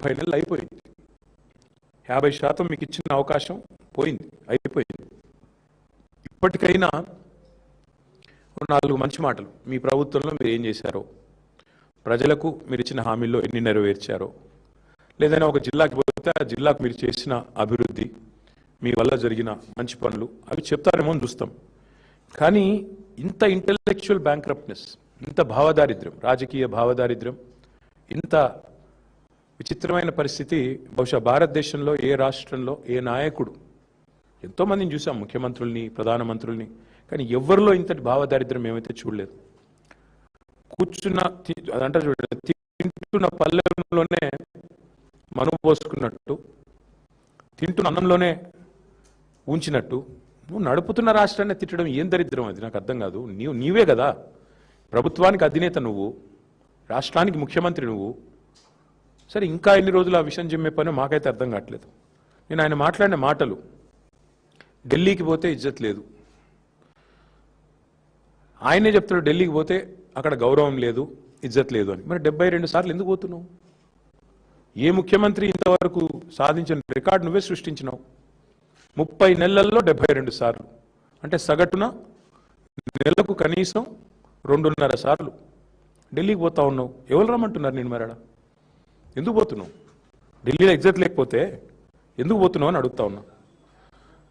30 నెలలు అయిపోయింది. 50% మీకు ఇచ్చిన అవకాశం పోయింది, అయిపోయింది. ఇప్పటికైనా 4 మంచి మాటలు మీ ప్రభుత్వంలో మీరు ఏం చేశారో, ప్రజలకు మీరు ఇచ్చిన హామీల్లో ఎన్ని నెరవేర్చారో, లేదైనా ఒక జిల్లాకి పోతే ఆ జిల్లాకు మీరు చేసిన అభివృద్ధి, మీ వల్ల జరిగిన మంచి పనులు అవి చెప్తారేమో అని చూస్తాం. కానీ ఇంత ఇంటెలెక్చువల్ బ్యాంక్రప్ట్నెస్, ఇంత భావదారిద్ర్యం, రాజకీయ భావదారిద్ర్యం, ఇంత విచిత్రమైన పరిస్థితి బహుశా భారతదేశంలో ఏ రాష్ట్రంలో ఏ నాయకుడు, ఎంతోమందిని చూసాం, ముఖ్యమంత్రుల్ని, ప్రధానమంత్రుల్ని, కానీ ఎవరిలో ఇంతటి భావదారిద్ర్యం ఏమైతే చూడలేదు. కూర్చున్న అదంటే చూడండి, తింటున్న పల్లెంలోనే మనువు పోసుకున్నట్టు, తింటున్న అన్నంలోనే ఉంచినట్టు, నువ్వు నడుపుతున్న రాష్ట్రాన్ని తిట్టడం ఏం దరిద్రం? అది నాకు అర్థం కాదు. నీవే కదా ప్రభుత్వానికి అధినేత, నువ్వు రాష్ట్రానికి ముఖ్యమంత్రి, నువ్వు. సరే, ఇంకా ఎన్ని రోజులు ఆ విషయం చెప్పే పని మాకైతే అర్థం కావట్లేదు. నేను ఆయన మాట్లాడిన మాటలు, ఢిల్లీకి పోతే ఇజ్జత్ లేదు, ఆయనే చెప్తాడు ఢిల్లీకి పోతే అక్కడ గౌరవం లేదు, ఇజ్జత్ లేదు అని. మరి 72 సార్లు ఎందుకు పోతున్నావు? ఏ ముఖ్యమంత్రి ఇంతవరకు సాధించిన రికార్డు నువ్వే సృష్టించినావు. 30 నెలల్లో 72 సార్లు అంటే సగటున నెలకు కనీసం 2.5 సార్లు ఢిల్లీకి పోతా ఉన్నావు. ఎవరు రమ్మంటున్నారు నేను? మరడా ఎందుకు పోతున్నావు? ఢిల్లీలో ఇజ్జత్ లేకపోతే ఎందుకు పోతున్నావు అని అడుగుతా ఉన్నా.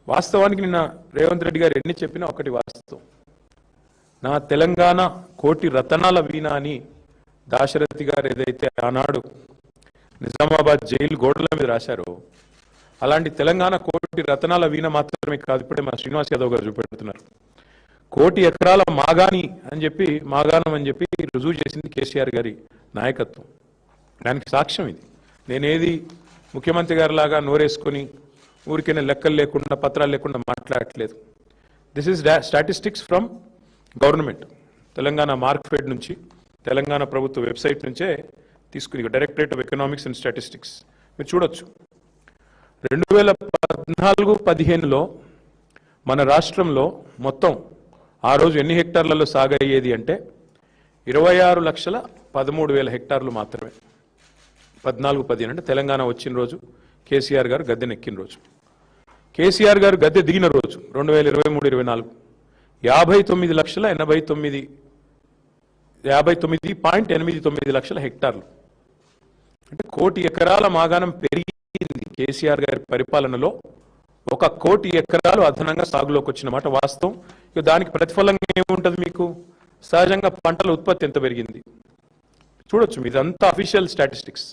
వాస్తవానికి నిన్న రేవంత్ రెడ్డి గారు ఎన్ని చెప్పినా ఒకటి వాస్తవం. నా తెలంగాణ కోటి రతనాల వీణ అని దాశరథి గారు ఏదైతే ఆనాడు నిజామాబాద్ జైలు గోడల మీద రాశారో, అలాంటి తెలంగాణ కోటి రతనాల వీణ మాత్రమే కాదు, ఇప్పుడే మా శ్రీనివాస్ యాదవ్ గారు చూపెడుతున్నారు, 1 కోటి ఎకరాల మాగాని అని చెప్పి, మాగాణం అని చెప్పి రుజువు చేసింది కేసీఆర్ గారి నాయకత్వం. దానికి సాక్ష్యం ఇది. నేనేది ముఖ్యమంత్రి గారి లాగా నోరేసుకొని ఊరికైనా లెక్కలు లేకుండా, పత్రాలు లేకుండా మాట్లాడట్లేదు. This is statistics from government, Telangana Markfed నుంచి, తెలంగాణ ప్రభుత్వ వెబ్సైట్ నుంచే తీసుకుని, directorate of economics and statistics మీరు చూడొచ్చు. 2014-15లో మన రాష్ట్రంలో మొత్తం ఆ రోజు ఎన్ని హెక్టార్లలో సాగు అయ్యేది అంటే 26,13,000 హెక్టార్లు మాత్రమే. 14-15 అంటే తెలంగాణ వచ్చిన రోజు, కేసీఆర్ గారు గద్దెనెక్కిన రోజు. కేసీఆర్ గారు గద్దె దిగిన రోజు 2023-24 59,89.89 లక్షల హెక్టార్లు అంటే 1 కోటి ఎకరాల మాగాణం పెరిగింది. కేసీఆర్ గారి పరిపాలనలో 1 కోటి ఎకరాలు అదనంగా సాగులోకి వచ్చిన మాట వాస్తవం. ఇక దానికి ప్రతిఫలంగా ఏముంటుంది మీకు? సహజంగా పంటల ఉత్పత్తి ఎంత పెరిగింది చూడొచ్చు. ఇదంతా అఫీషియల్ స్టాటిస్టిక్స్.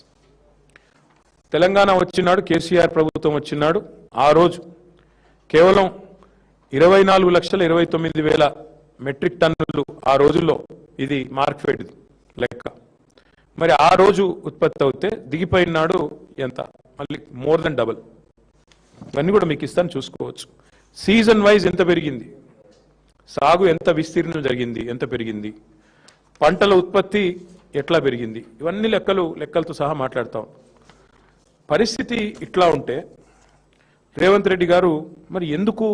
తెలంగాణ వచ్చినాడు, కేసీఆర్ ప్రభుత్వం వచ్చినాడు, ఆ రోజు కేవలం 24,29,000 మెట్రిక్ టన్నులు ఆ రోజుల్లో, ఇది మార్క్ఫెడ్ లెక్క. మరి ఆ రోజు ఉత్పత్తి అవుతే దిగిపోయినాడు ఎంత? మళ్ళీ మోర్ దెన్ డబుల్. ఇవన్నీ కూడా మీకు ఇస్తాను, చూసుకోవచ్చు. సీజన్ వైజ్ ఎంత పెరిగింది, సాగు ఎంత విస్తీర్ణం జరిగింది, ఎంత పెరిగింది, పంటల ఉత్పత్తి ఎట్లా పెరిగింది, ఇవన్నీ లెక్కలతో సహా మాట్లాడతాం. పరిస్థితి ఇట్లా ఉంటే రేవంత్ రెడ్డి గారు మరి ఎందుకు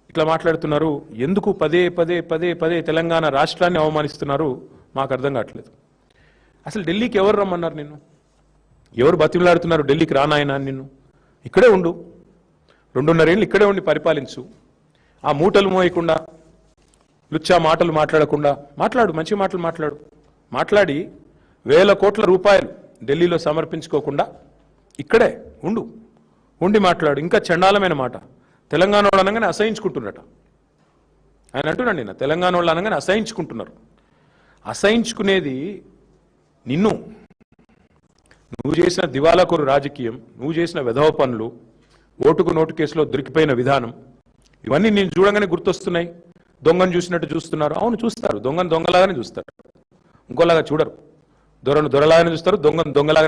ఇట్లా మాట్లాడుతున్నారు? ఎందుకు పదే పదే పదే పదే తెలంగాణ రాష్ట్రాన్ని అవమానిస్తున్నారు? మాకు అర్థం కావట్లేదు. అసలు ఢిల్లీకి ఎవరు రమ్మన్నారు నిన్ను? ఎవరు బతిమలాడుతున్నారు ఢిల్లీకి రానాయన? నిన్ను ఇక్కడే ఉండు, 2.5 ఏళ్ళు ఇక్కడే ఉండి పరిపాలించు. ఆ మూటలు మోయకుండా, లుచ్చా మాటలు మాట్లాడకుండా మాట్లాడు, మంచి మాటలు మాట్లాడి 1,000 కోట్ల రూపాయలు ఢిల్లీలో సమర్పించుకోకుండా ఇక్కడే ఉండి మాట్లాడు. ఇంకా చండాలమైన మాట, తెలంగాణ వాళ్ళు అనగానే అసహించుకుంటున్నట. ఆయన అంటున్నాడు నిన్న, తెలంగాణ వాళ్ళు అనగానే అసహించుకుంటున్నారు. అసహించుకునేది నువ్వు చేసిన దివాలాకోరు రాజకీయం, నువ్వు చేసిన వెధవ పనులు, ఓటుకు నోటు కేసులో దొరికిపోయిన విధానం, ఇవన్నీ నేను చూడగానే గుర్తొస్తున్నాయి. దొంగను చూసినట్టు చూస్తున్నారు. అవును, చూస్తారు. దొంగను దొంగలాగానే చూస్తారు, ఇంకోలాగా చూడరు. దొరను దొరలాగానే చూస్తారు, దొంగను దొంగలాగానే